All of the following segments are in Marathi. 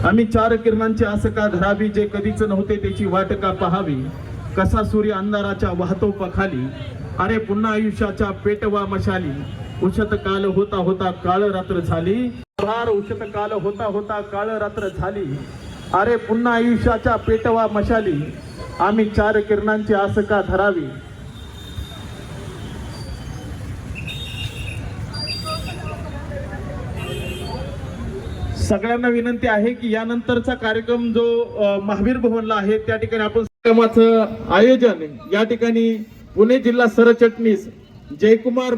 आम्ही चार किरणांची आस का धरावी, जे कधीच नव्हते त्याची वाट का पहावी, कसा सूर्य अंधाराच्या वाहतो पखाली, अरे पुन्हा आयुष्याच्या पेटवा मशाली, उशत काल होता होता काळ रात्र झाली, उशत काल होता होता काळ रात्र झाली, अरे पुन्हा आयुष्याच्या पेटवा मशाली, आम्ही चार किरणांची आस का धरावी. सगळ्यांना विनंती आहे की यानंतरचा कार्यक्रम जो महावीर भवनला आहे त्या ठिकाणी आपण कार्यक्रमाचं आयोजन या ठिकाणी पुणे जिल्हा सरचिटणीस जयकुमार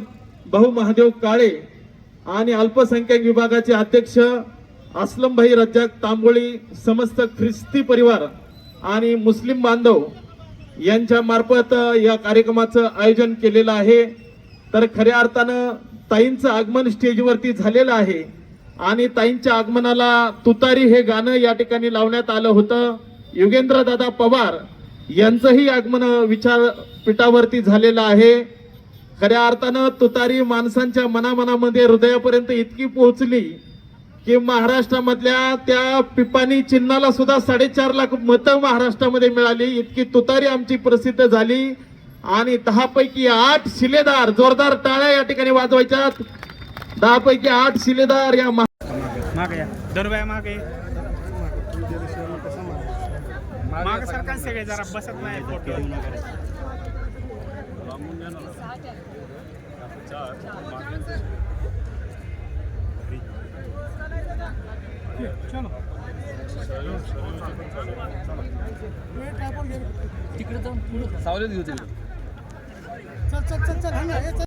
भाऊ महादेव काळे आणि अल्पसंख्याक विभागाचे अध्यक्ष असलमभाई रज्जाक तांबोळी, समस्त ख्रिस्ती परिवार आणि मुस्लिम बांधव यांच्या मार्फत या कार्यक्रमाचं आयोजन केलेलं आहे. तर खऱ्या अर्थानं ताईंचं आगमन स्टेजवरती झालेलं आहे आणि ताईंच्या आगमनाला तुतारी हे गाणं या ठिकाणी लावण्यात आलं होतं. योगेंद्र दादा पवार यांचंही आगमन विचारपीठावरती झालेलं आहे. खऱ्या अर्थानं तुतारी माणसांच्या मनामनामध्ये हृदयापर्यंत इतकी पोहोचली की महाराष्ट्रामधल्या त्या पिपाणी चिन्हाला सुद्धा 4.5 लाख मतं महाराष्ट्रामध्ये मिळाली. इतकी तुतारी आमची प्रसिद्ध झाली आणि 10 पैकी 8 शिलेदार, जोरदार टाळ्या या ठिकाणी वाजवायच्यात. 10 पैकी 8 शिलेदार या मागे या दरबाया मागे मागे सरकार सगळे जरा बसत नाही फोटो तिकडे जाऊन सावलीत घेऊ. चल